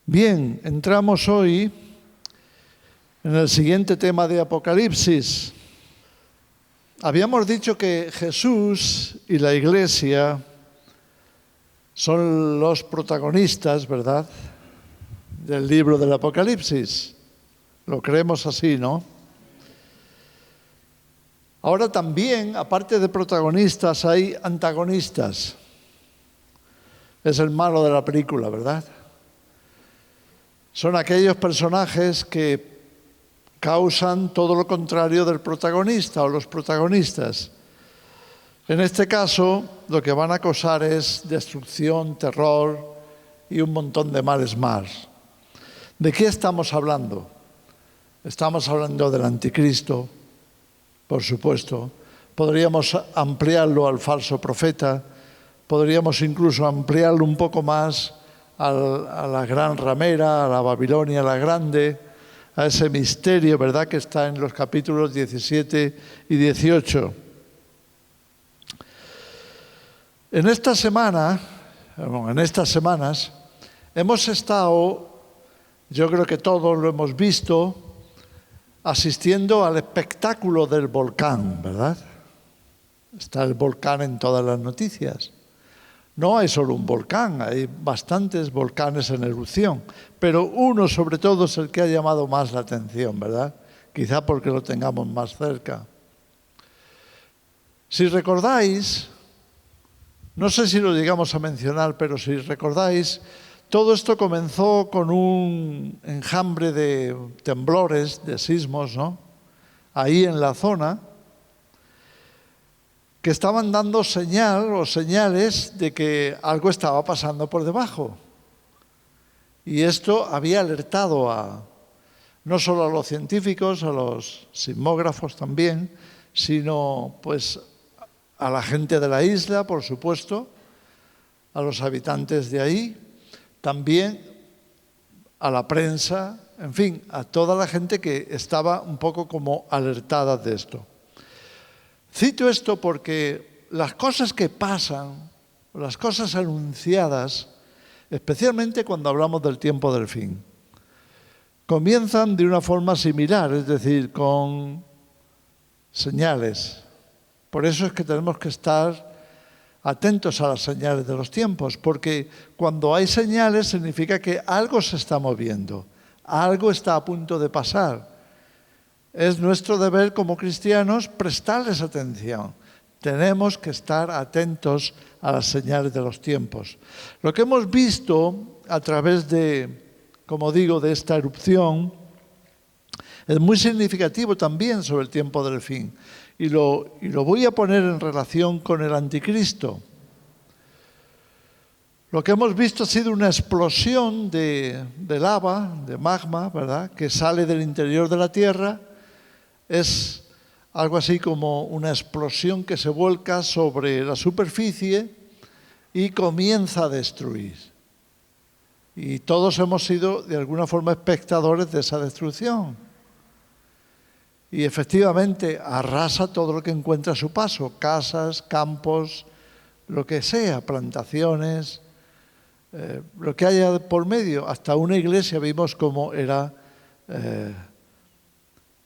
Bien, entramos hoy en el siguiente tema de Apocalipsis. Habíamos dicho que Jesús y la Iglesia son los protagonistas, ¿verdad?, del libro del Apocalipsis. Lo creemos así, ¿no? Ahora también, aparte de protagonistas, hay antagonistas. Es el malo de la película, ¿verdad? Son aquellos personajes que causan todo lo contrario del protagonista o los protagonistas. En este caso, lo que van a causar es destrucción, terror y un montón de males más. ¿De qué estamos hablando? Estamos hablando del anticristo, por supuesto. Podríamos ampliarlo al falso profeta, podríamos incluso ampliarlo un poco más a la gran ramera, a la Babilonia la grande, a ese misterio, ¿verdad?, que está en los capítulos 17 y 18. En estas semanas, hemos estado, yo creo que todos lo hemos visto, asistiendo al espectáculo del volcán, ¿verdad? Está el volcán en todas las noticias. No hay solo un volcán, hay bastantes volcanes en erupción, pero uno sobre todo es el que ha llamado más la atención, ¿verdad? Quizá porque lo tengamos más cerca. Si recordáis, no sé si lo llegamos a mencionar, pero si recordáis, todo esto comenzó con un enjambre de temblores, de sismos, ¿no?, ahí en la zona, que estaban dando señal o señales de que algo estaba pasando por debajo. Y esto había alertado no solo a los científicos, a los sismógrafos también, sino pues a la gente de la isla, por supuesto, a los habitantes de ahí, también a la prensa, en fin, a toda la gente que estaba un poco como alertada de esto. Cito esto porque las cosas que pasan, las cosas anunciadas, especialmente cuando hablamos del tiempo del fin, comienzan de una forma similar, es decir, con señales. Por eso es que tenemos que estar atentos a las señales de los tiempos, porque cuando hay señales significa que algo se está moviendo, algo está a punto de pasar. Es nuestro deber como cristianos prestarles atención. Tenemos que estar atentos a las señales de los tiempos. Lo que hemos visto a través de, como digo, de esta erupción, es muy significativo también sobre el tiempo del fin. Y lo voy a poner en relación con el anticristo. Lo que hemos visto ha sido una explosión de lava, de magma, ¿verdad?, que sale del interior de la tierra. Es algo así como una explosión que se vuelca sobre la superficie y comienza a destruir. Y todos hemos sido, de alguna forma, espectadores de esa destrucción. Y efectivamente arrasa todo lo que encuentra a su paso, casas, campos, lo que sea, plantaciones, lo que haya por medio. Hasta una iglesia vimos cómo era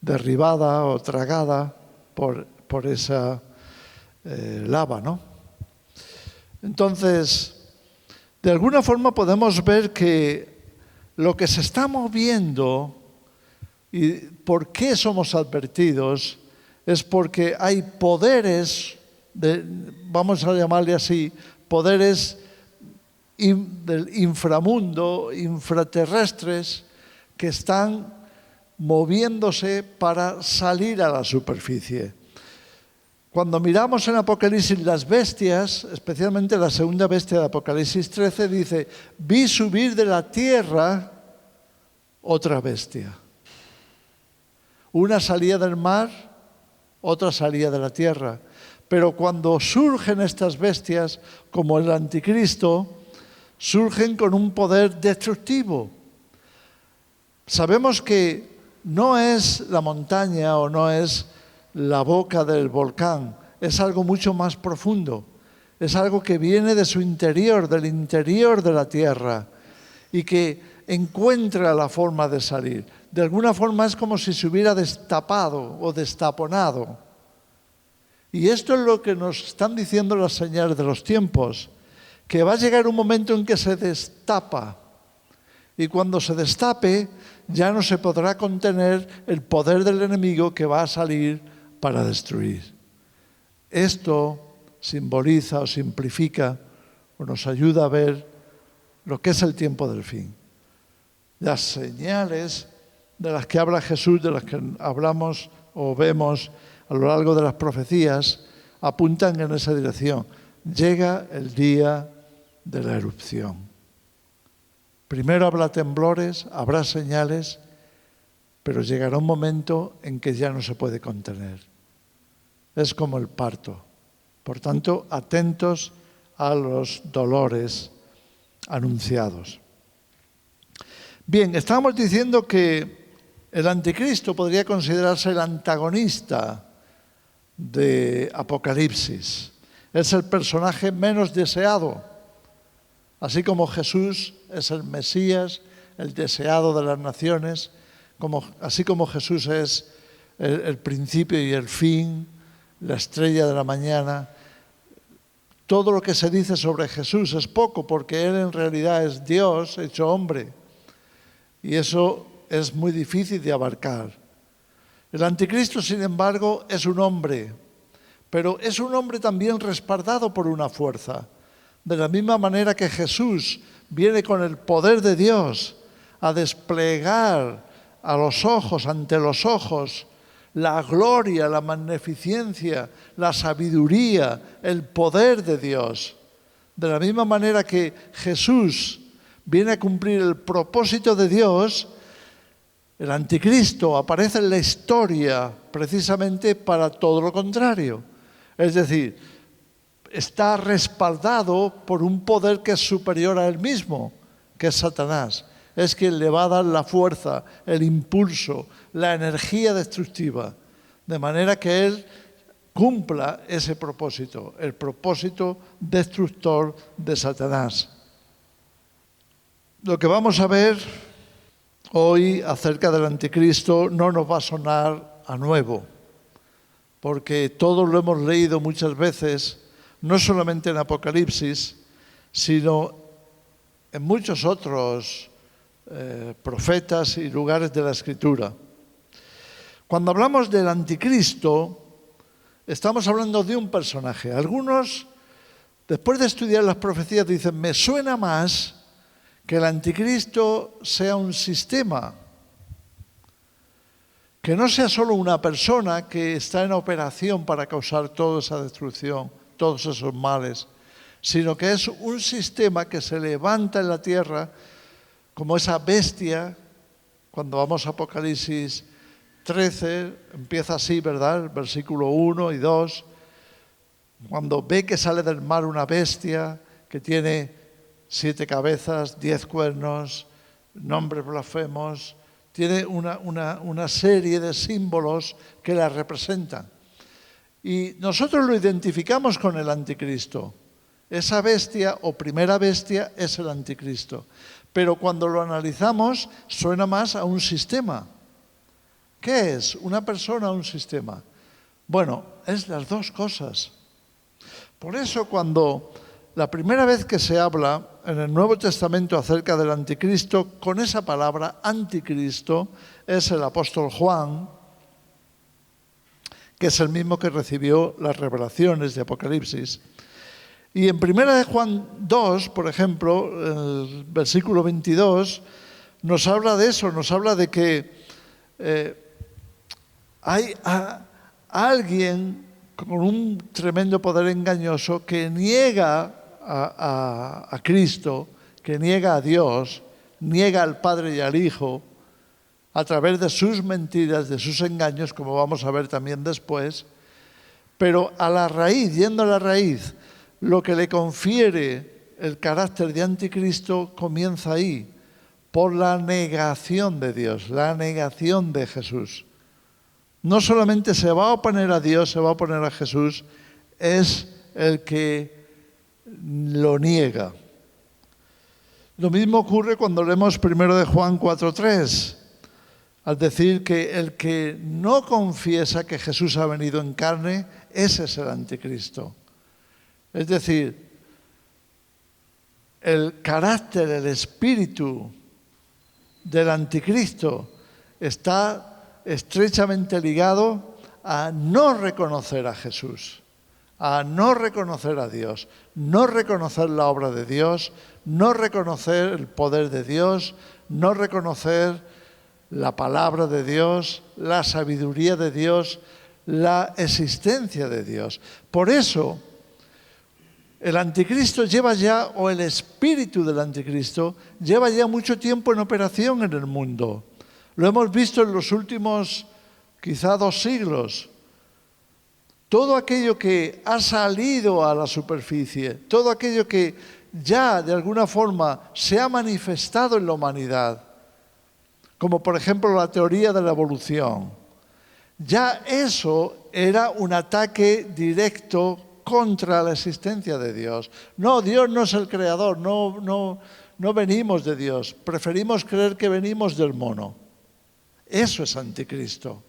derribada o tragada por esa lava, ¿no? Entonces, de alguna forma podemos ver que lo que se está moviendo y por qué somos advertidos es porque hay poderes, vamos a llamarle así, poderes del inframundo, infraterrestres, que están moviéndose para salir a la superficie. Cuando miramos en Apocalipsis las bestias, especialmente la segunda bestia de Apocalipsis 13, dice: vi subir de la tierra otra bestia. Una salía del mar, otra salía de la tierra. Pero cuando surgen estas bestias, como el anticristo, surgen con un poder destructivo. Sabemos que no es la montaña o no es la boca del volcán, es algo mucho más profundo. Es algo que viene de su interior, del interior de la tierra, y que encuentra la forma de salir. De alguna forma es como si se hubiera destapado o destaponado. Y esto es lo que nos están diciendo las señales de los tiempos, que va a llegar un momento en que se destapa. Y cuando se destape, ya no se podrá contener el poder del enemigo que va a salir para destruir. Esto simboliza o simplifica o nos ayuda a ver lo que es el tiempo del fin. Las señales de las que habla Jesús, de las que hablamos o vemos a lo largo de las profecías, apuntan en esa dirección. Llega el día de la erupción. Primero habrá temblores, habrá señales, pero llegará un momento en que ya no se puede contener. Es como el parto. Por tanto, atentos a los dolores anunciados. Bien, estábamos diciendo que el anticristo podría considerarse el antagonista de Apocalipsis. Es el personaje menos deseado. Así como Jesús es el Mesías, el deseado de las naciones, así como Jesús es el principio y el fin, la estrella de la mañana, todo lo que se dice sobre Jesús es poco, porque Él en realidad es Dios hecho hombre. Y eso es muy difícil de abarcar. El anticristo, sin embargo, es un hombre, pero es un hombre también respaldado por una fuerza. De la misma manera que Jesús viene con el poder de Dios a desplegar ante los ojos, la gloria, la magnificencia, la sabiduría, el poder de Dios. De la misma manera que Jesús viene a cumplir el propósito de Dios, el anticristo aparece en la historia precisamente para todo lo contrario. Es decir, está respaldado por un poder que es superior a él mismo, que es Satanás. Es quien le va a dar la fuerza, el impulso, la energía destructiva, de manera que él cumpla ese propósito, el propósito destructor de Satanás. Lo que vamos a ver hoy acerca del anticristo no nos va a sonar a nuevo, porque todos lo hemos leído muchas veces, no solamente en Apocalipsis, sino en muchos otros profetas y lugares de la Escritura. Cuando hablamos del anticristo, estamos hablando de un personaje. Algunos, después de estudiar las profecías, dicen, me suena más que el anticristo sea un sistema, que no sea solo una persona que está en operación para causar toda esa destrucción, todos esos males, sino que es un sistema que se levanta en la tierra como esa bestia. Cuando vamos a Apocalipsis 13, empieza así, ¿verdad? El versículo 1 y 2, cuando ve que sale del mar una bestia que tiene 7 cabezas, 10 cuernos, nombres blasfemos, tiene una serie de símbolos que la representan. Y nosotros lo identificamos con el anticristo. Esa bestia o primera bestia es el anticristo. Pero cuando lo analizamos, suena más a un sistema. ¿Qué es? ¿Una persona o un sistema? Bueno, es las dos cosas. Por eso cuando la primera vez que se habla en el Nuevo Testamento acerca del anticristo, con esa palabra anticristo, es el apóstol Juan, que es el mismo que recibió las revelaciones de Apocalipsis. Y en 1 Juan 2, por ejemplo, el versículo 22, nos habla de eso, nos habla de que hay alguien con un tremendo poder engañoso que niega a Cristo, que niega a Dios, niega al Padre y al Hijo, a través de sus mentiras, de sus engaños, como vamos a ver también después, pero a la raíz, yendo a la raíz, lo que le confiere el carácter de anticristo comienza ahí, por la negación de Dios, la negación de Jesús. No solamente se va a oponer a Dios, se va a oponer a Jesús, es el que lo niega. Lo mismo ocurre cuando leemos 1 de Juan 4:3, al decir que el que no confiesa que Jesús ha venido en carne, ese es el anticristo. Es decir, el carácter, el espíritu del anticristo está estrechamente ligado a no reconocer a Jesús, a no reconocer a Dios, no reconocer la obra de Dios, no reconocer el poder de Dios, no reconocer la palabra de Dios, la sabiduría de Dios, la existencia de Dios. Por eso, el anticristo lleva ya, o el espíritu del anticristo, lleva ya mucho tiempo en operación en el mundo. Lo hemos visto en los últimos, quizá 2 siglos. Todo aquello que ha salido a la superficie, todo aquello que ya de alguna forma se ha manifestado en la humanidad, como por ejemplo la teoría de la evolución, ya eso era un ataque directo contra la existencia de Dios. No, Dios no es el creador, no venimos de Dios, preferimos creer que venimos del mono. Eso es anticristo.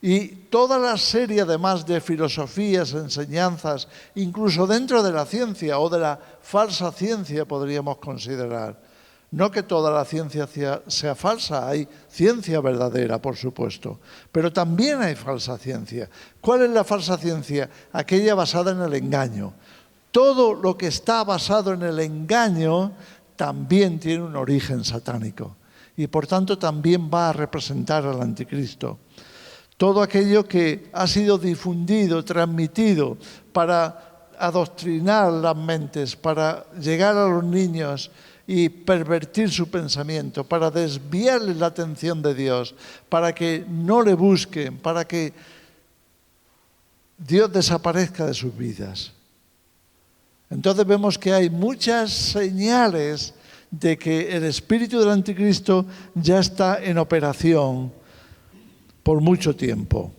Y toda la serie además de filosofías, enseñanzas, incluso dentro de la ciencia o de la falsa ciencia podríamos considerar. No que toda la ciencia sea falsa, hay ciencia verdadera, por supuesto, pero también hay falsa ciencia. ¿Cuál es la falsa ciencia? Aquella basada en el engaño. Todo lo que está basado en el engaño también tiene un origen satánico y por tanto también va a representar al anticristo. Todo aquello que ha sido difundido, transmitido para adoctrinar las mentes, para llegar a los niños y pervertir su pensamiento, para desviarles la atención de Dios, para que no le busquen, para que Dios desaparezca de sus vidas. Entonces vemos que hay muchas señales de que el espíritu del anticristo ya está en operación por mucho tiempo.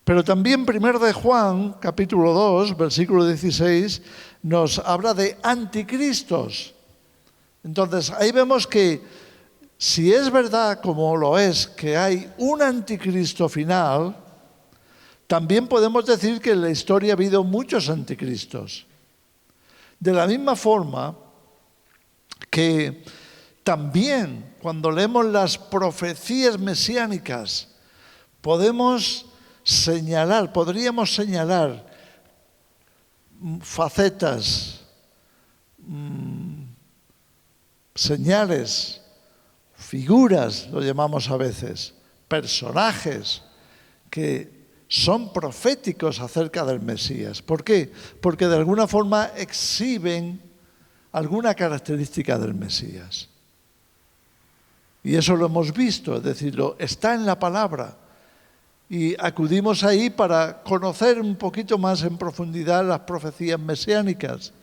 Pero también 1 de Juan, capítulo 2, versículo 16, nos habla de anticristos. Entonces, ahí vemos que si es verdad, como lo es, que hay un anticristo final, también podemos decir que en la historia ha habido muchos anticristos. De la misma forma que también cuando leemos las profecías mesiánicas, podríamos señalar facetas, señales, figuras, lo llamamos a veces, personajes que son proféticos acerca del Mesías. ¿Por qué? Porque de alguna forma exhiben alguna característica del Mesías. Y eso lo hemos visto, es decir, está en la palabra. Y acudimos ahí para conocer un poquito más en profundidad las profecías mesiánicas.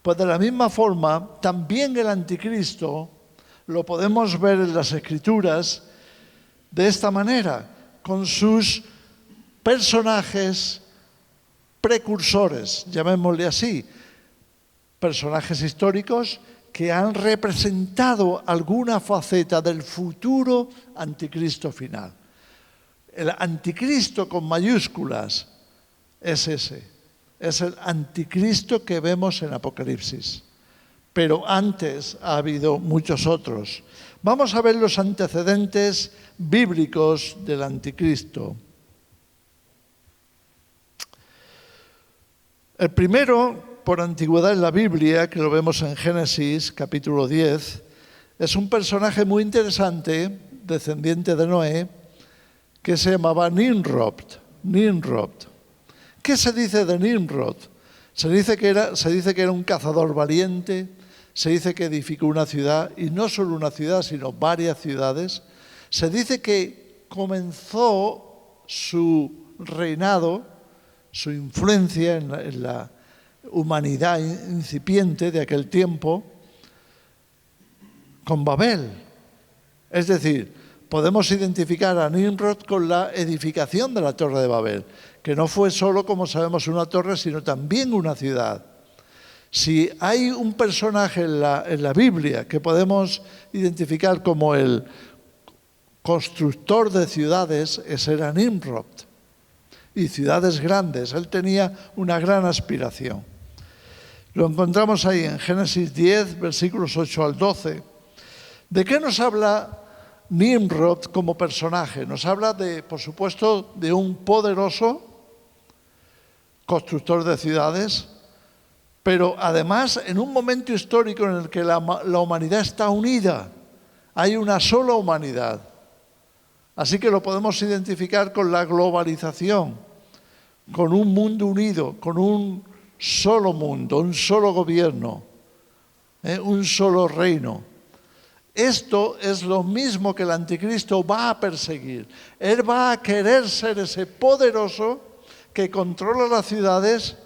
Pues de la misma forma, también el anticristo lo podemos ver en las Escrituras de esta manera, con sus personajes precursores, llamémosle así, personajes históricos que han representado alguna faceta del futuro anticristo final. El anticristo con mayúsculas es ese, es el anticristo que vemos en Apocalipsis. Pero antes ha habido muchos otros. Vamos a ver los antecedentes bíblicos del anticristo. El primero, por antigüedad en la Biblia, que lo vemos en Génesis, capítulo 10, es un personaje muy interesante, descendiente de Noé, que se llamaba Nimrod. ¿Qué se dice de Nimrod? Se dice que era un cazador valiente, se dice que edificó una ciudad, y no solo una ciudad, sino varias ciudades. Se dice que comenzó su reinado, su influencia en la humanidad incipiente de aquel tiempo, con Babel. Es decir, podemos identificar a Nimrod con la edificación de la Torre de Babel, que no fue solo, como sabemos, una torre, sino también una ciudad. Si hay un personaje en la Biblia que podemos identificar como el constructor de ciudades, ese era Nimrod. Y ciudades grandes. Él tenía una gran aspiración. Lo encontramos ahí en Génesis 10, versículos 8 al 12. ¿De qué nos habla Nimrod como personaje? Nos habla por supuesto, de un poderoso constructor de ciudades, pero además en un momento histórico en el que la humanidad está unida. Hay una sola humanidad. Así que lo podemos identificar con la globalización, con un mundo unido, con un solo mundo, un solo gobierno, un solo reino. Esto es lo mismo que el anticristo va a perseguir. Él va a querer ser ese poderoso que controla las ciudades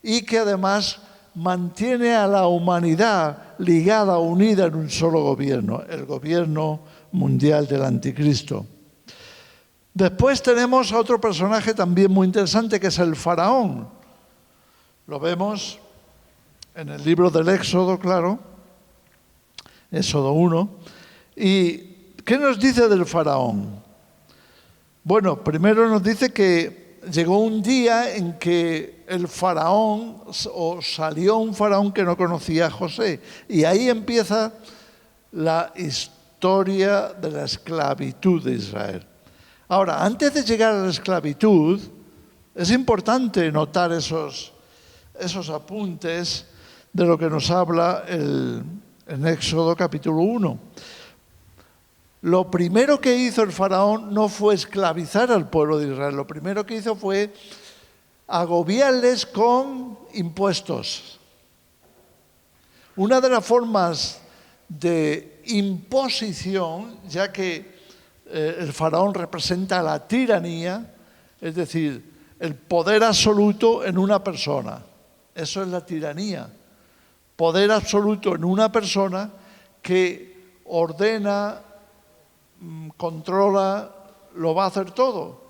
y que además mantiene a la humanidad ligada, unida en un solo gobierno, el gobierno mundial del anticristo. Después tenemos a otro personaje también muy interesante, que es el faraón. Lo vemos en el libro del Éxodo, claro, Éxodo 1. ¿Y qué nos dice del faraón? Bueno, primero nos dice que llegó un día en que el faraón, o salió un faraón que no conocía a José. Y ahí empieza la historia de la esclavitud de Israel. Ahora, antes de llegar a la esclavitud, es importante notar esos apuntes de lo que nos habla en Éxodo capítulo 1. Lo primero que hizo el faraón no fue esclavizar al pueblo de Israel, lo primero que hizo fue agobiarles con impuestos. Una de las formas de imposición, ya que el faraón representa la tiranía, es decir, el poder absoluto en una persona. Eso es la tiranía. Poder absoluto en una persona que ordena, controla, lo va a hacer todo.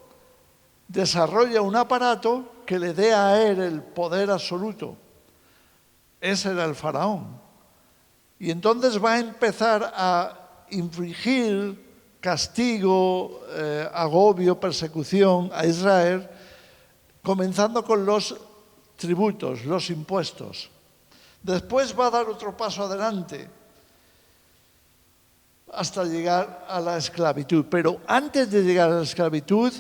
Desarrolla un aparato que le dé a él el poder absoluto. Ese era el faraón. Y entonces va a empezar a infligir castigo, agobio, persecución a Israel, comenzando con los tributos, los impuestos. Después va a dar otro paso adelante hasta llegar a la esclavitud. Pero antes de llegar a la esclavitud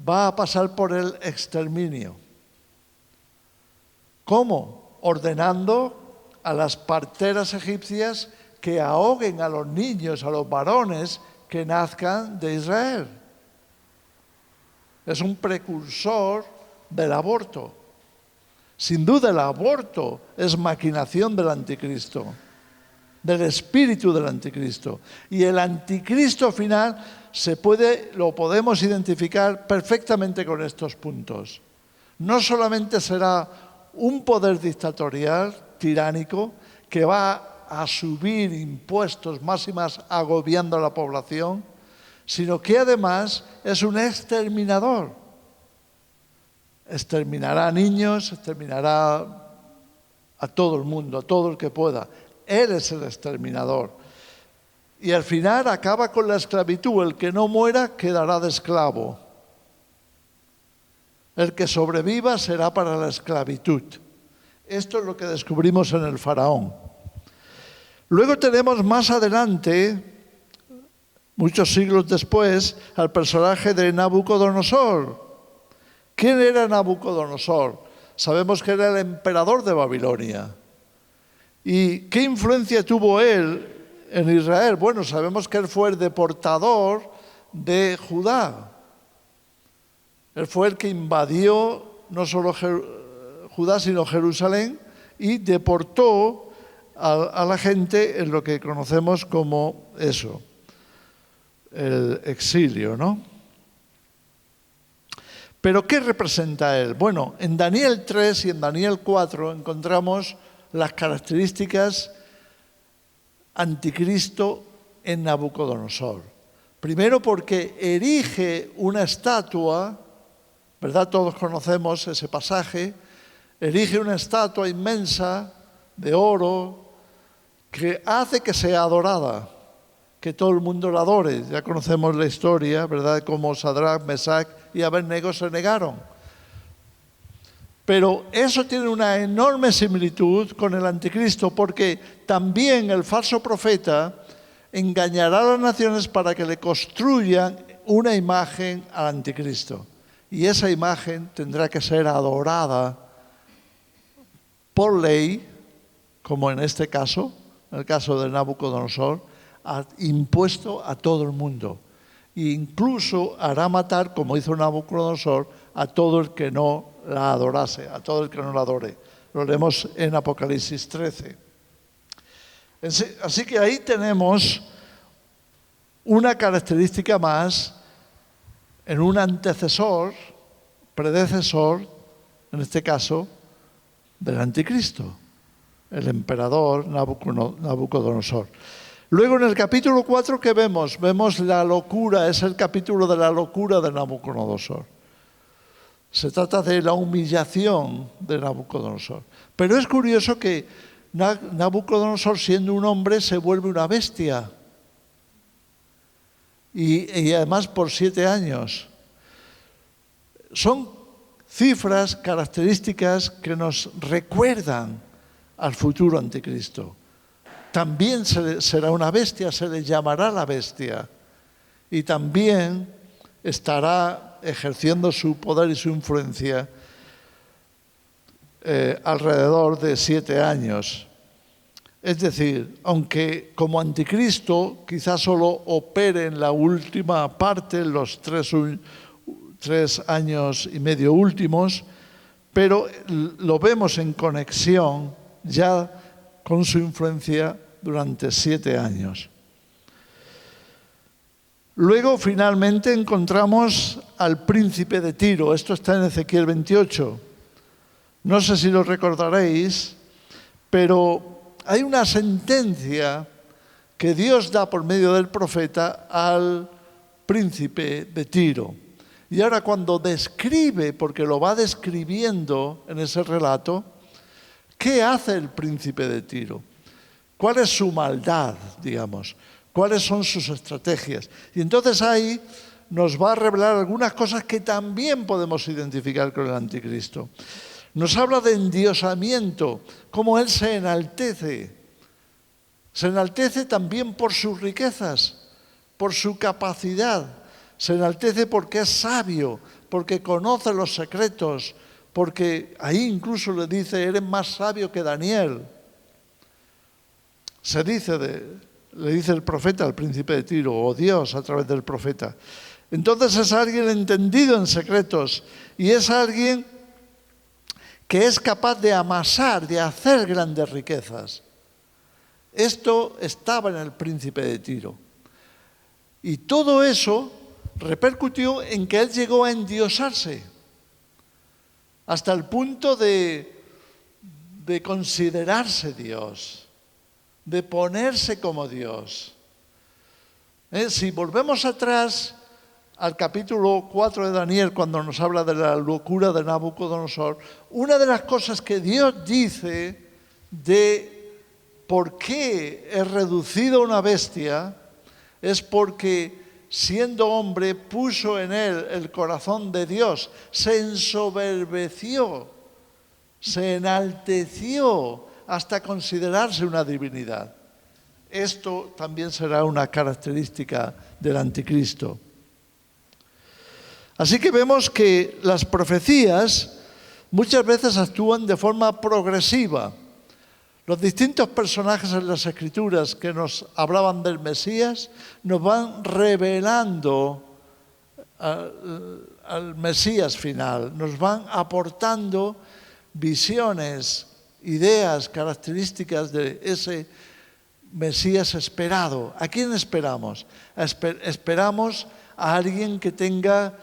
va a pasar por el exterminio. ¿Cómo? Ordenando a las parteras egipcias que ahoguen a los niños, a los varones que nazcan de Israel. Es un precursor del aborto. Sin duda el aborto es maquinación del anticristo, del espíritu del anticristo. Y el anticristo final lo podemos identificar perfectamente con estos puntos. No solamente será un poder dictatorial, tiránico, que va a subir impuestos más y más agobiando a la población, sino que además es un exterminador. Exterminará a niños, exterminará a todo el mundo, a todo el que pueda. Él es el exterminador. Y al final acaba con la esclavitud. El que no muera quedará de esclavo. El que sobreviva será para la esclavitud. Esto es lo que descubrimos en el faraón. Luego tenemos más adelante, muchos siglos después, al personaje de Nabucodonosor. ¿Quién era Nabucodonosor? Sabemos que era el emperador de Babilonia. ¿Y qué influencia tuvo él en Israel? Bueno, sabemos que él fue el deportador de Judá. Él fue el que invadió no solo Judá, sino Jerusalén, y deportó a la gente en lo que conocemos como eso, el exilio, ¿no? ¿Pero qué representa él? Bueno, en Daniel 3 y en Daniel 4 encontramos las características anticristo en Nabucodonosor. Primero porque erige una estatua, ¿verdad? Todos conocemos ese pasaje, erige una estatua inmensa de oro que hace que sea adorada, que todo el mundo la adore. Ya conocemos la historia, ¿verdad?, cómo Sadrach, Mesach y Abednego se negaron. Pero eso tiene una enorme similitud con el anticristo, porque también el falso profeta engañará a las naciones para que le construyan una imagen al anticristo. Y esa imagen tendrá que ser adorada por ley, como en este caso, en el caso de Nabucodonosor, impuesto a todo el mundo. E incluso hará matar, como hizo Nabucodonosor, a todo el que no la adorase, a todo el que no la adore. Lo leemos en Apocalipsis 13. Así que ahí tenemos una característica más en un antecesor, predecesor, en este caso, del anticristo, el emperador Nabucodonosor. Luego en el capítulo 4, ¿qué vemos? Vemos la locura, es el capítulo de la locura de Nabucodonosor. Se trata de la humillación de Nabucodonosor. Pero es curioso que Nabucodonosor, siendo un hombre, se vuelve una bestia. Y además por 7 años. Son cifras, características que nos recuerdan al futuro anticristo. También será una bestia, se le llamará la bestia. Y también estará ejerciendo su poder y su influencia alrededor de 7 años. Es decir, aunque como anticristo quizás solo opere en la última parte, los 3 años y medio últimos, pero lo vemos en conexión ya con su influencia durante 7 años. Luego, finalmente, encontramos al príncipe de Tiro. Esto está en Ezequiel 28. No sé si lo recordaréis, pero hay una sentencia que Dios da por medio del profeta al príncipe de Tiro. Y ahora cuando describe, porque lo va describiendo en ese relato, ¿qué hace el príncipe de Tiro? ¿Cuál es su maldad, digamos? ¿Cuáles son sus estrategias? Y entonces ahí nos va a revelar algunas cosas que también podemos identificar con el anticristo. Nos habla de endiosamiento, cómo él se enaltece. Se enaltece también por sus riquezas, por su capacidad. Se enaltece porque es sabio, porque conoce los secretos, porque ahí incluso le dice, eres más sabio que Daniel. Le dice el profeta al príncipe de Tiro, o Dios a través del profeta. Entonces es alguien entendido en secretos y es alguien que es capaz de amasar, de hacer grandes riquezas. Esto estaba en el príncipe de Tiro. Y todo eso repercutió en que él llegó a endiosarse, hasta el punto de considerarse Dios, de ponerse como Dios. Si volvemos atrás al capítulo 4 de Daniel, cuando nos habla de la locura de Nabucodonosor, una de las cosas que Dios dice de por qué es reducido a una bestia es porque, siendo hombre, puso en él el corazón de Dios, se ensoberbeció, se enalteció hasta considerarse una divinidad. Esto también será una característica del anticristo. Así que vemos que las profecías muchas veces actúan de forma progresiva. Los distintos personajes en las Escrituras que nos hablaban del Mesías nos van revelando al Mesías final, nos van aportando visiones, ideas, características de ese Mesías esperado. ¿A quién esperamos? Esperamos a alguien que tenga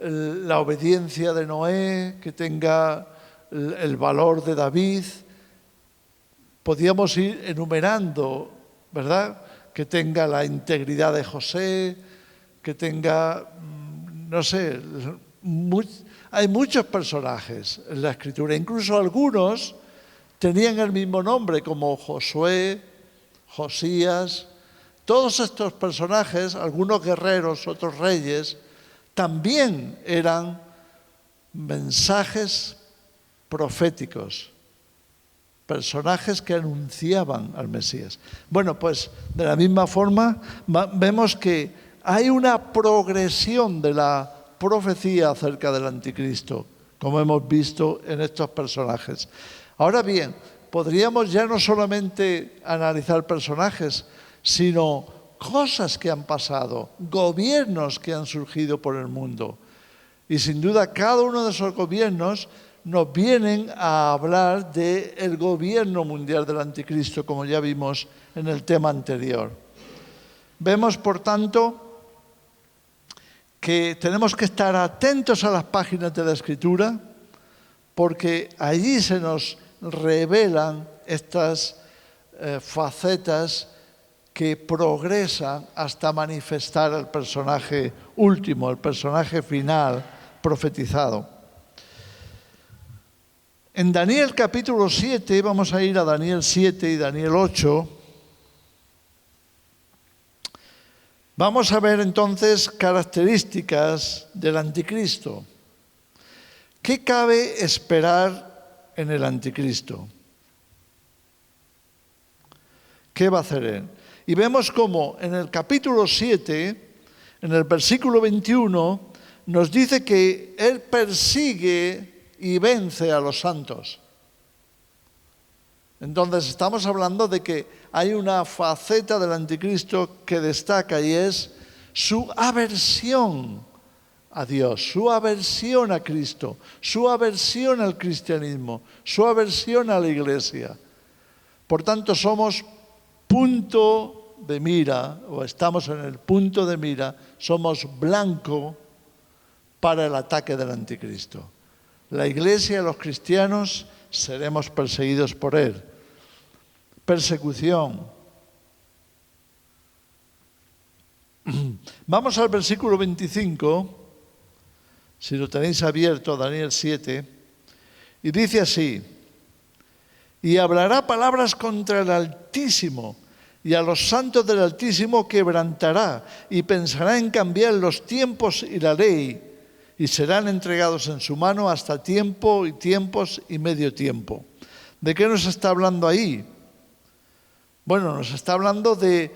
la obediencia de Noé, que tenga el valor de David. Podíamos ir enumerando, ¿verdad? Que tenga la integridad de José, que tenga, no sé, hay muchos personajes en la Escritura, incluso algunos tenían el mismo nombre, como Josué, Josías. Todos estos personajes, algunos guerreros, otros reyes, también eran mensajes proféticos, personajes que anunciaban al Mesías. Bueno, pues de la misma forma vemos que hay una progresión de la profecía acerca del anticristo, como hemos visto en estos personajes. Ahora bien, podríamos ya no solamente analizar personajes, sino cosas que han pasado, gobiernos que han surgido por el mundo. Y sin duda cada uno de esos gobiernos nos vienen a hablar del gobierno mundial del anticristo, como ya vimos en el tema anterior. Vemos, por tanto, que tenemos que estar atentos a las páginas de la Escritura, porque allí se nos revelan estas facetas que progresan hasta manifestar el personaje último, el personaje final profetizado. En Daniel capítulo 7, vamos a ir a Daniel 7 y Daniel 8, vamos a ver entonces características del anticristo. ¿Qué cabe esperar en el anticristo? ¿Qué va a hacer él? Y vemos cómo en el capítulo 7, en el versículo 21, nos dice que él persigue y vence a los santos. Entonces estamos hablando de que hay una faceta del anticristo que destaca y es su aversión a Dios, su aversión a Cristo, su aversión al cristianismo, su aversión a la iglesia. Por tanto, somos punto de mira, o estamos en el punto de mira, somos blanco para el ataque del anticristo. La iglesia y los cristianos seremos perseguidos por él. Persecución. Vamos al versículo 25, si lo tenéis abierto, Daniel 7, y dice así: y hablará palabras contra el Altísimo, y a los santos del Altísimo quebrantará, y pensará en cambiar los tiempos y la ley, y serán entregados en su mano hasta tiempo y tiempos y medio tiempo. ¿De qué nos está hablando ahí? Bueno, nos está hablando de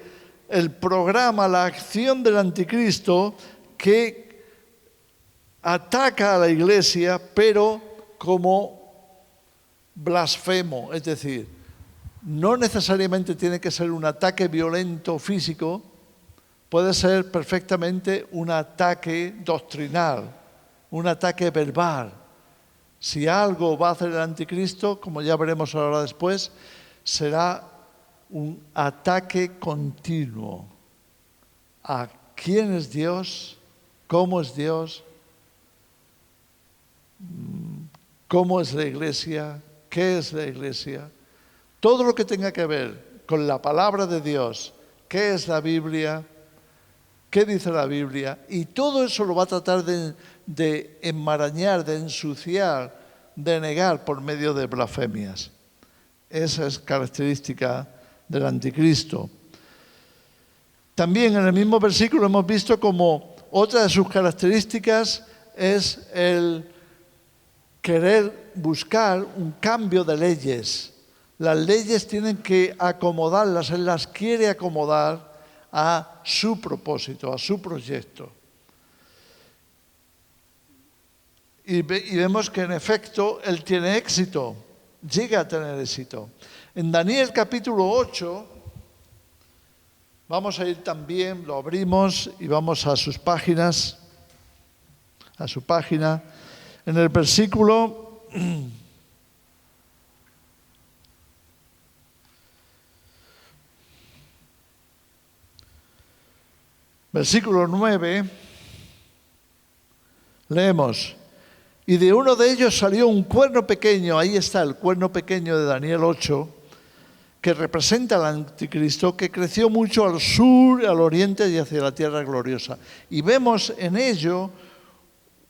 el programa, la acción del anticristo que ataca a la iglesia, pero como blasfemo, es decir, no necesariamente tiene que ser un ataque violento físico, puede ser perfectamente un ataque doctrinal, un ataque verbal. Si algo va a hacer el anticristo, como ya veremos ahora después, será un ataque continuo a quién es Dios, cómo es Dios, cómo es la iglesia, qué es la iglesia. Todo lo que tenga que ver con la palabra de Dios, qué es la Biblia, qué dice la Biblia, y todo eso lo va a tratar de enmarañar, de ensuciar, de negar por medio de blasfemias. Esa es característica del anticristo. También en el mismo versículo hemos visto como otra de sus características es el querer buscar un cambio de leyes. Las leyes tienen que acomodarlas, él las quiere acomodar a su propósito, a su proyecto. Y vemos que en efecto él tiene éxito, llega a tener éxito. En Daniel capítulo 8, vamos a ir también, lo abrimos y vamos a sus páginas, a su página. En el versículo versículo 9, leemos: y de uno de ellos salió un cuerno pequeño, ahí está el cuerno pequeño de Daniel 8, que representa al anticristo, que creció mucho al sur, al oriente y hacia la tierra gloriosa. Y vemos en ello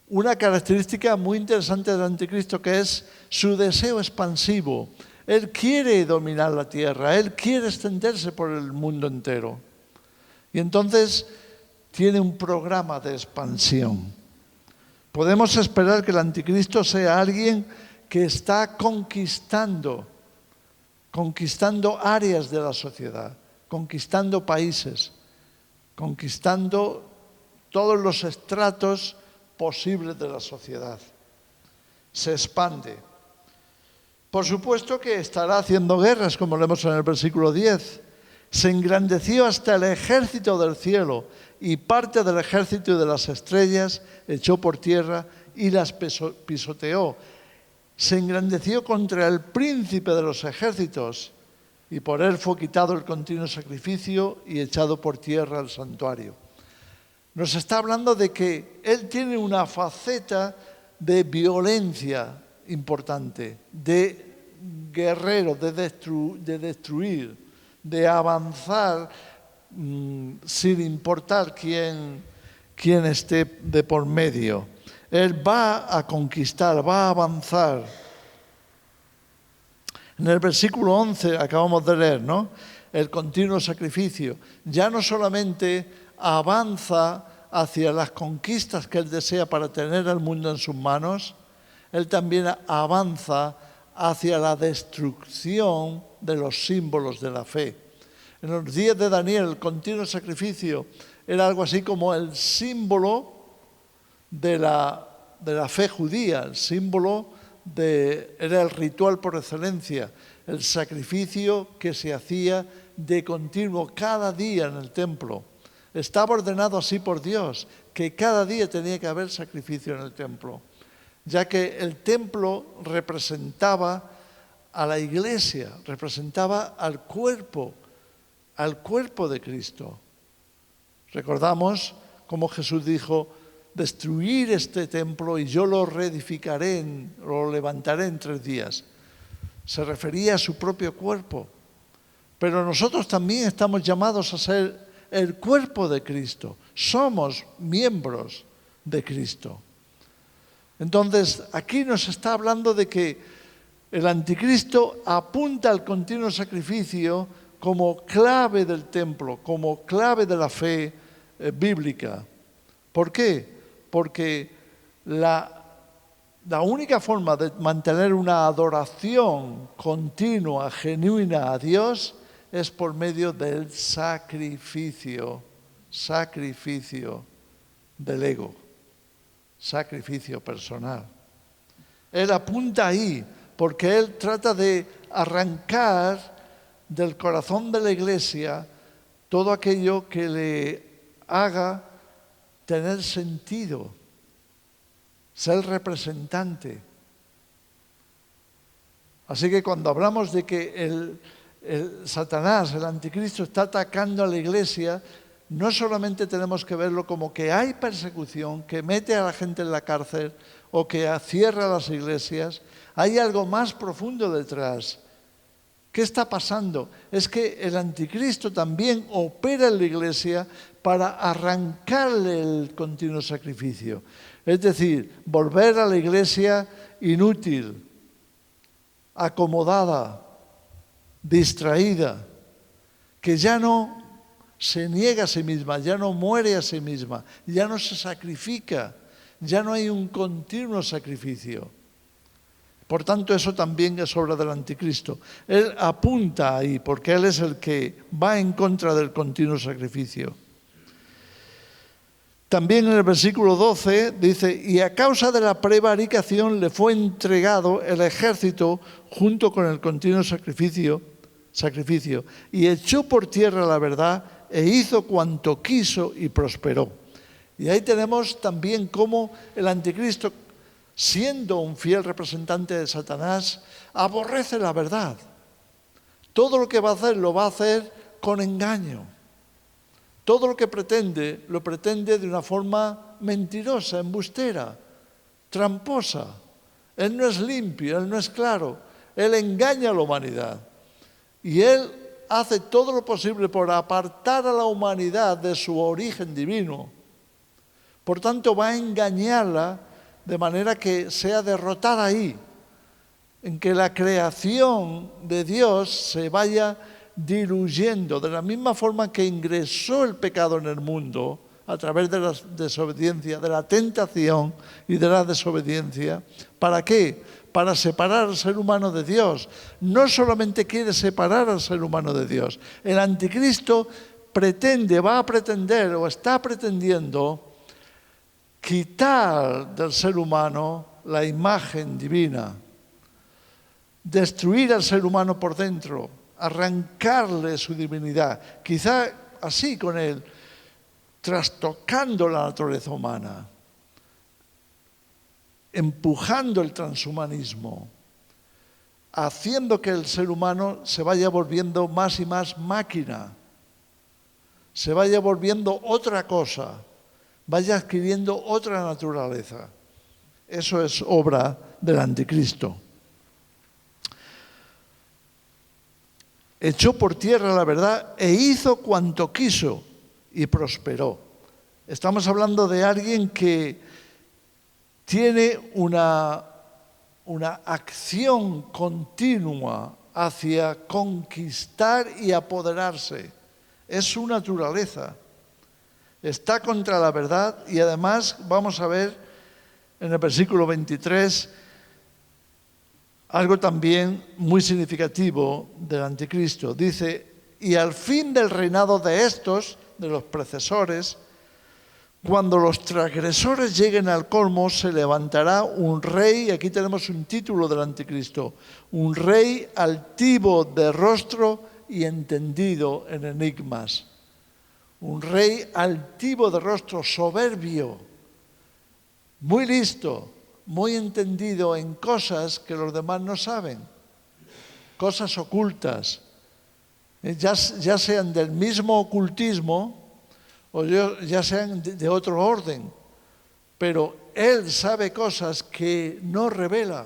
una característica muy interesante del anticristo, que es su deseo expansivo. Él quiere dominar la tierra, él quiere extenderse por el mundo entero. Y entonces tiene un programa de expansión. Podemos esperar que el anticristo sea alguien que está conquistando áreas de la sociedad, conquistando países, conquistando todos los estratos posibles de la sociedad. Se expande. Por supuesto que estará haciendo guerras, como leemos en el versículo 10. Se engrandeció hasta el ejército del cielo, y parte del ejército de las estrellas echó por tierra y las pisoteó. Se engrandeció contra el príncipe de los ejércitos, y por él fue quitado el continuo sacrificio y echado por tierra el santuario. Nos está hablando de que él tiene una faceta de violencia importante, de guerrero, de destruir, de avanzar sin importar quién esté de por medio. Él va a conquistar, va a avanzar. En el versículo 11 acabamos de leer, ¿no? El continuo sacrificio. Ya no solamente avanza hacia las conquistas que él desea para tener el mundo en sus manos, él también avanza hacia la destrucción de los símbolos de la fe. En los días de Daniel, el continuo sacrificio era algo así como el símbolo de la fe judía, el símbolo era el ritual por excelencia, el sacrificio que se hacía de continuo cada día en el templo. Estaba ordenado así por Dios, que cada día tenía que haber sacrificio en el templo, ya que el templo representaba a la iglesia, representaba al cuerpo de Cristo. Recordamos cómo Jesús dijo: destruir este templo y yo lo reedificaré, lo levantaré en 3 días. Se refería a su propio cuerpo. Pero nosotros también estamos llamados a ser el cuerpo de Cristo. Somos miembros de Cristo. Entonces, aquí nos está hablando de que el anticristo apunta al continuo sacrificio como clave del templo, como clave de la fe bíblica. ¿Por qué? Porque la única forma de mantener una adoración continua, genuina a Dios, es por medio del sacrificio del ego, sacrificio personal. Él apunta ahí, porque él trata de arrancar del corazón de la iglesia todo aquello que le haga tener sentido, ser representante. Así que cuando hablamos de que el Satanás, el anticristo, está atacando a la iglesia, no solamente tenemos que verlo como que hay persecución, que mete a la gente en la cárcel o que cierra las iglesias. Hay algo más profundo detrás. ¿Qué está pasando? Es que el anticristo también opera en la iglesia para arrancarle el continuo sacrificio. Es decir, volver a la iglesia inútil, acomodada, distraída, que ya no se niega a sí misma, ya no muere a sí misma, ya no se sacrifica, ya no hay un continuo sacrificio. Por tanto, eso también es obra del anticristo. Él apunta ahí, porque él es el que va en contra del continuo sacrificio. También en el versículo 12 dice: y a causa de la prevaricación le fue entregado el ejército junto con el continuo sacrificio, y echó por tierra la verdad e hizo cuanto quiso y prosperó. Y ahí tenemos también cómo el anticristo, siendo un fiel representante de Satanás, aborrece la verdad. Todo lo que va a hacer, lo va a hacer con engaño. Todo lo que pretende, lo pretende de una forma mentirosa, embustera, tramposa. Él no es limpio, él no es claro. Él engaña a la humanidad. Y él hace todo lo posible por apartar a la humanidad de su origen divino. Por tanto, va a engañarla de manera que sea derrotada ahí, en que la creación de Dios se vaya diluyendo, de la misma forma que ingresó el pecado en el mundo a través de la desobediencia, de la tentación y de la desobediencia. ¿Para qué? Para separar al ser humano de Dios. No solamente quiere separar al ser humano de Dios. El anticristo va a pretender o está pretendiendo quitar del ser humano la imagen divina, destruir al ser humano por dentro, arrancarle su divinidad, quizá así con él, trastocando la naturaleza humana, empujando el transhumanismo, haciendo que el ser humano se vaya volviendo más y más máquina, se vaya volviendo otra cosa, vaya adquiriendo otra naturaleza. Eso es obra del anticristo. Echó por tierra la verdad e hizo cuanto quiso y prosperó. Estamos hablando de alguien que tiene una acción continua hacia conquistar y apoderarse. Es su naturaleza. Está contra la verdad y además vamos a ver en el versículo 23 algo también muy significativo del anticristo. Dice, y al fin del reinado de estos, de los predecesores, cuando los transgresores lleguen al colmo, se levantará un rey, aquí tenemos un título del anticristo, un rey altivo de rostro y entendido en enigmas. Un rey altivo de rostro, soberbio, muy listo, muy entendido en cosas que los demás no saben, cosas ocultas, ya sean del mismo ocultismo o ya sean de otro orden, pero él sabe cosas que no revela,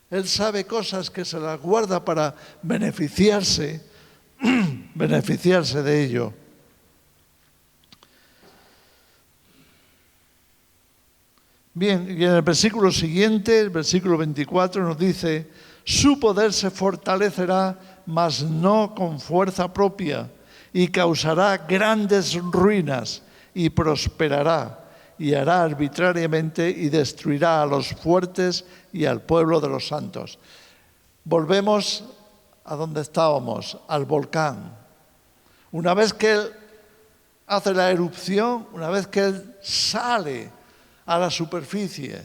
él sabe cosas que se las guarda para beneficiarse de ello. Bien, y en el versículo siguiente, el versículo 24, nos dice, su poder se fortalecerá, mas no con fuerza propia, y causará grandes ruinas, y prosperará, y hará arbitrariamente, y destruirá a los fuertes y al pueblo de los santos. Volvemos a donde estábamos, al volcán. Una vez que él hace la erupción, una vez que él sale a la superficie,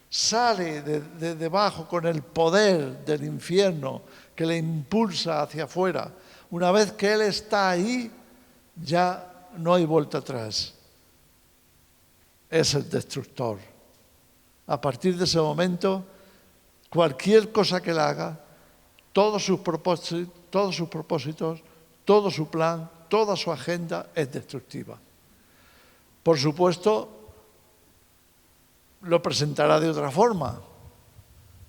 sale de debajo con el poder del infierno que le impulsa hacia afuera. Una vez que él está ahí, ya no hay vuelta atrás. Es el destructor. A partir de ese momento, cualquier cosa que él haga, todos sus propósitos, todo su plan, toda su agenda es destructiva. Por supuesto, lo presentará de otra forma,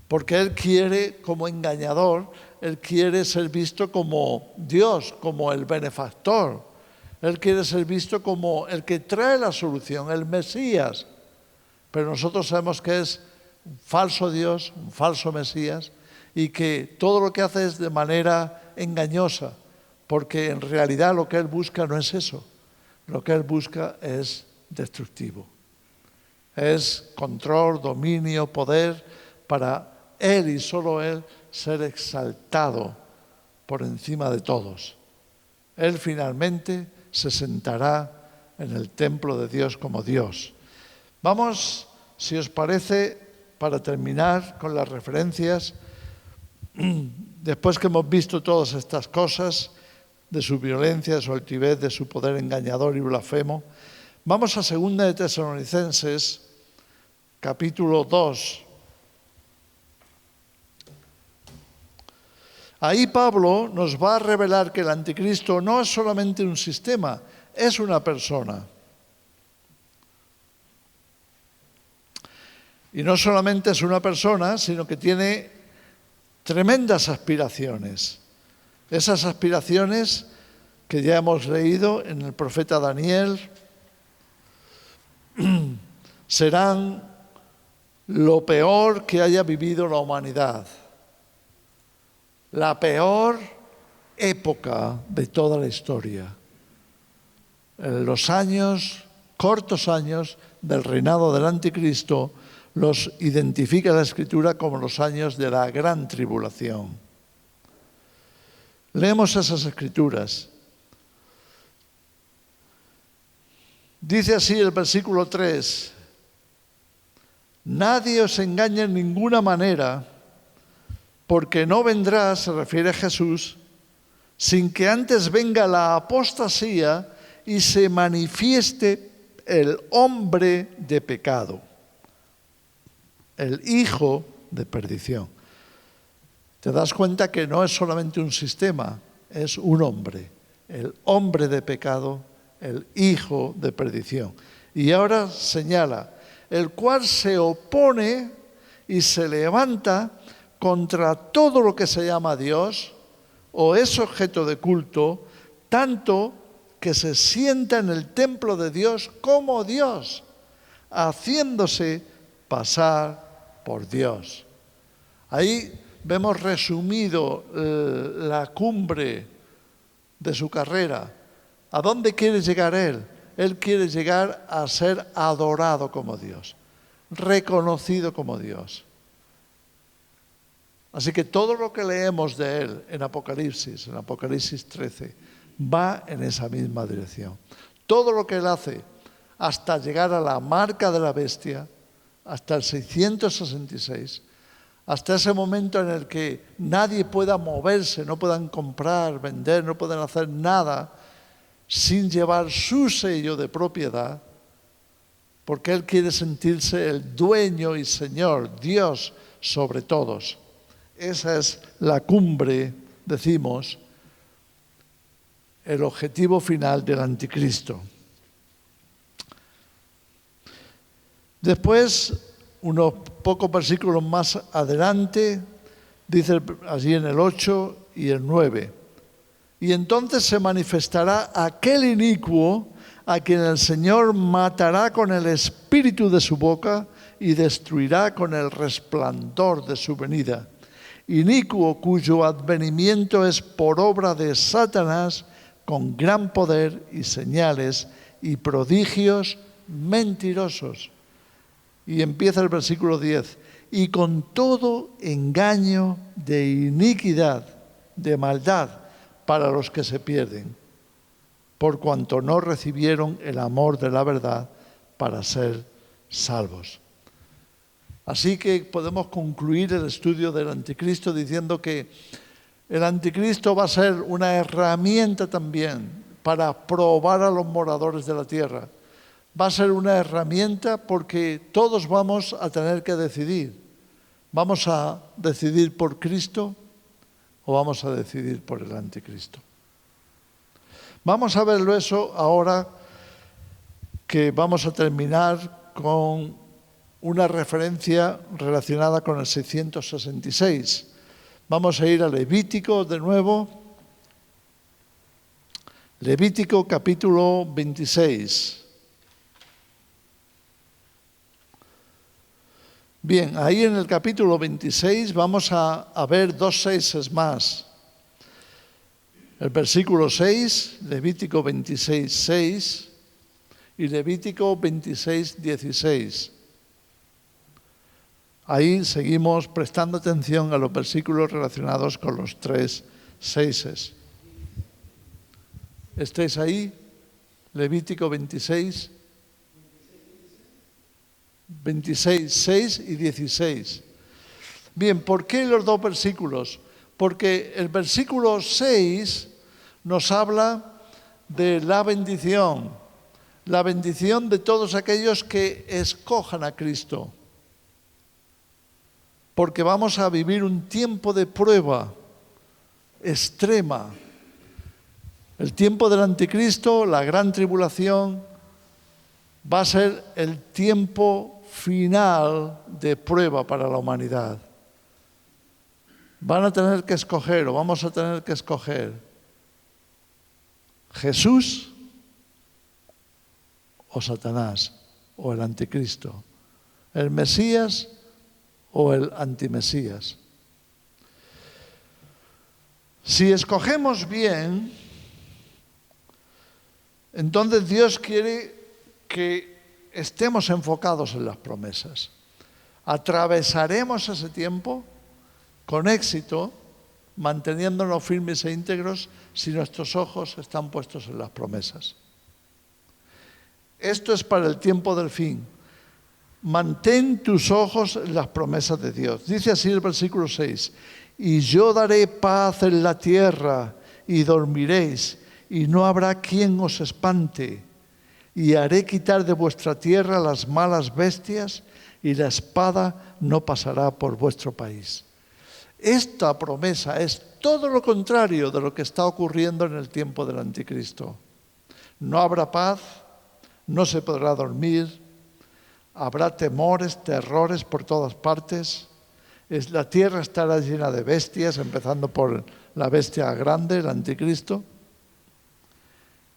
porque él quiere, como engañador, él quiere ser visto como Dios, como el benefactor. Él quiere ser visto como el que trae la solución, el Mesías. Pero nosotros sabemos que es un falso Dios, un falso Mesías, y que todo lo que hace es de manera engañosa, porque en realidad lo que él busca no es eso. Lo que él busca es destructivo. Es control, dominio, poder, para él y solo él ser exaltado por encima de todos. Él finalmente se sentará en el templo de Dios como Dios. Vamos, si os parece, para terminar con las referencias, después que hemos visto todas estas cosas, de su violencia, de su altivez, de su poder engañador y blasfemo, vamos a 2 de Tesalonicenses, capítulo 2. Ahí Pablo nos va a revelar que el anticristo no es solamente un sistema, es una persona. Y no solamente es una persona, sino que tiene tremendas aspiraciones. Esas aspiraciones que ya hemos leído en el profeta Daniel serán lo peor que haya vivido la humanidad, la peor época de toda la historia, en los años, cortos años del reinado del Anticristo, los identifica la Escritura como los años de la gran tribulación. Leemos esas Escrituras. Dice así el versículo 3: nadie os engañe en ninguna manera, porque no vendrá, se refiere a Jesús, sin que antes venga la apostasía y se manifieste el hombre de pecado, el hijo de perdición. Te das cuenta que no es solamente un sistema, es un hombre, el hombre de pecado, el hijo de perdición. Y ahora señala, el cual se opone y se levanta contra todo lo que se llama Dios o es objeto de culto, tanto que se sienta en el templo de Dios como Dios, haciéndose pasar por Dios. Ahí vemos resumido la cumbre de su carrera. ¿A dónde quiere llegar él? Él quiere llegar a ser adorado como Dios, reconocido como Dios. Así que todo lo que leemos de él en Apocalipsis 13, va en esa misma dirección. Todo lo que él hace hasta llegar a la marca de la bestia, hasta el 666, hasta ese momento en el que nadie pueda moverse, no puedan comprar, vender, no puedan hacer nada sin llevar su sello de propiedad, porque él quiere sentirse el dueño y Señor, Dios sobre todos. Esa es la cumbre, decimos, el objetivo final del Anticristo. Después, unos pocos versículos más adelante, dice allí en el 8 y el 9, y entonces se manifestará aquel inicuo a quien el Señor matará con el espíritu de su boca y destruirá con el resplandor de su venida. Inicuo cuyo advenimiento es por obra de Satanás, con gran poder y señales y prodigios mentirosos. Y empieza el versículo 10. Y con todo engaño de iniquidad, de maldad, para los que se pierden, por cuanto no recibieron el amor de la verdad para ser salvos. Así que podemos concluir el estudio del Anticristo diciendo que el Anticristo va a ser una herramienta también para probar a los moradores de la tierra. Va a ser una herramienta porque todos vamos a tener que decidir. ¿Vamos a decidir por Cristo o vamos a decidir por el Anticristo? Vamos a verlo eso ahora que vamos a terminar con una referencia relacionada con el 666. Vamos a ir a Levítico de nuevo. Levítico capítulo 26. Bien, ahí en el capítulo 26 vamos a ver dos seises más. El versículo 6, Levítico 26, 6 y Levítico 26, 16. Ahí seguimos prestando atención a los versículos relacionados con los tres seises. ¿Estáis ahí? Levítico 26, 26, 6 y 16. Bien, ¿por qué los dos versículos? Porque el versículo 6 nos habla de la bendición de todos aquellos que escojan a Cristo. Porque vamos a vivir un tiempo de prueba extrema. El tiempo del Anticristo, la gran tribulación, va a ser el tiempo final de prueba para la humanidad. Van a tener que escoger, o vamos a tener que escoger, Jesús o Satanás, o el Anticristo, el Mesías o el antimesías. Si escogemos bien, entonces Dios quiere que estemos enfocados en las promesas. Atravesaremos ese tiempo con éxito, manteniéndonos firmes e íntegros si nuestros ojos están puestos en las promesas. Esto es para el tiempo del fin. Mantén tus ojos en las promesas de Dios. Dice así el versículo 6, y yo daré paz en la tierra y dormiréis, y no habrá quien os espante, y haré quitar de vuestra tierra las malas bestias, y la espada no pasará por vuestro país. Esta promesa es todo lo contrario de lo que está ocurriendo en el tiempo del anticristo. No habrá paz, no se podrá dormir, habrá temores, terrores por todas partes. La tierra estará llena de bestias, empezando por la bestia grande, el anticristo.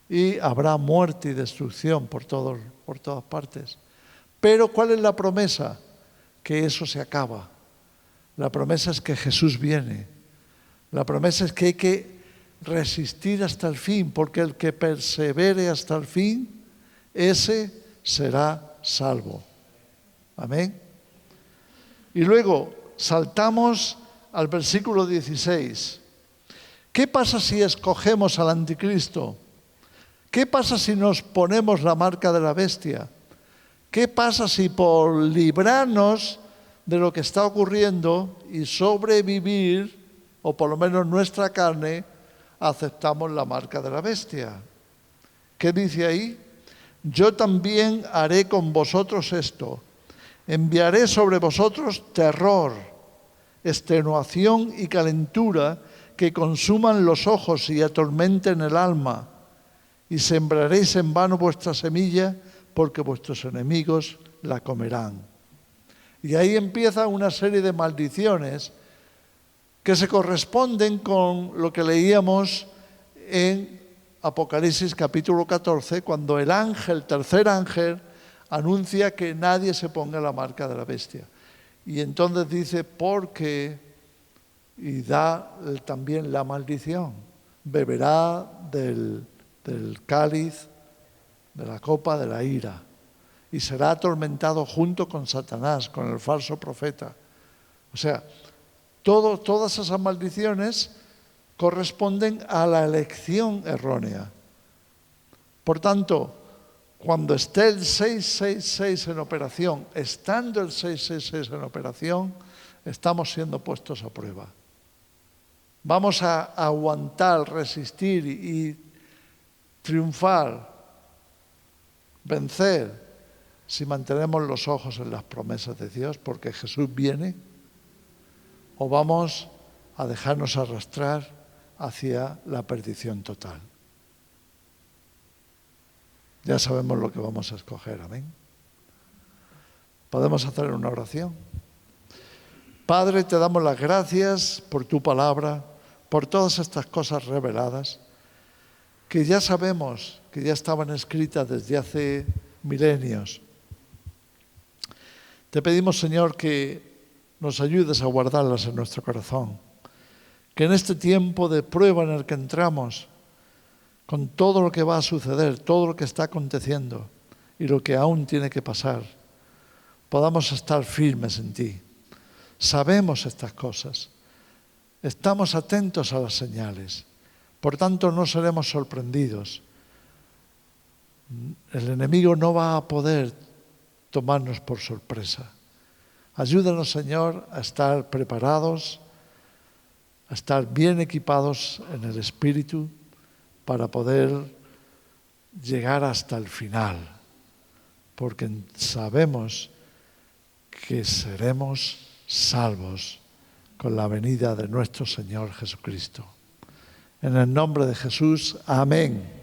Y habrá muerte y destrucción por todas partes. Pero ¿cuál es la promesa? Que eso se acaba. La promesa es que Jesús viene. La promesa es que hay que resistir hasta el fin, porque el que persevere hasta el fin, ese será salvo. Amén. Y luego saltamos al versículo 16. ¿Qué pasa si escogemos al anticristo? ¿Qué pasa si nos ponemos la marca de la bestia? ¿Qué pasa si por librarnos de lo que está ocurriendo y sobrevivir, o por lo menos nuestra carne, aceptamos la marca de la bestia? ¿Qué dice ahí? Yo también haré con vosotros esto. Enviaré sobre vosotros terror, extenuación y calentura que consuman los ojos y atormenten el alma. Y sembraréis en vano vuestra semilla, porque vuestros enemigos la comerán. Y ahí empieza una serie de maldiciones que se corresponden con lo que leíamos en Apocalipsis capítulo 14, cuando el tercer ángel, anuncia que nadie se ponga la marca de la bestia. Y entonces dice, porque, y da también la maldición, beberá del cáliz, de la copa de la ira, y será atormentado junto con Satanás, con el falso profeta. O sea, todas esas maldiciones corresponden a la elección errónea. Por tanto, cuando esté el 666 en operación, estando el 666 en operación, estamos siendo puestos a prueba. Vamos a aguantar, resistir y triunfar, vencer, si mantenemos los ojos en las promesas de Dios, porque Jesús viene, o vamos a dejarnos arrastrar hacia la perdición total. Ya sabemos lo que vamos a escoger, amén. ¿Podemos hacer una oración? Padre, te damos las gracias por tu palabra, por todas estas cosas reveladas, que ya sabemos que ya estaban escritas desde hace milenios. Te pedimos, Señor, que nos ayudes a guardarlas en nuestro corazón, que en este tiempo de prueba en el que entramos, con todo lo que va a suceder, todo lo que está aconteciendo y lo que aún tiene que pasar, podamos estar firmes en ti. Sabemos estas cosas, estamos atentos a las señales, por tanto no seremos sorprendidos. El enemigo no va a poder tomarnos por sorpresa. Ayúdanos, Señor, a estar preparados, a estar bien equipados en el Espíritu para poder llegar hasta el final, porque sabemos que seremos salvos con la venida de nuestro Señor Jesucristo. En el nombre de Jesús, amén.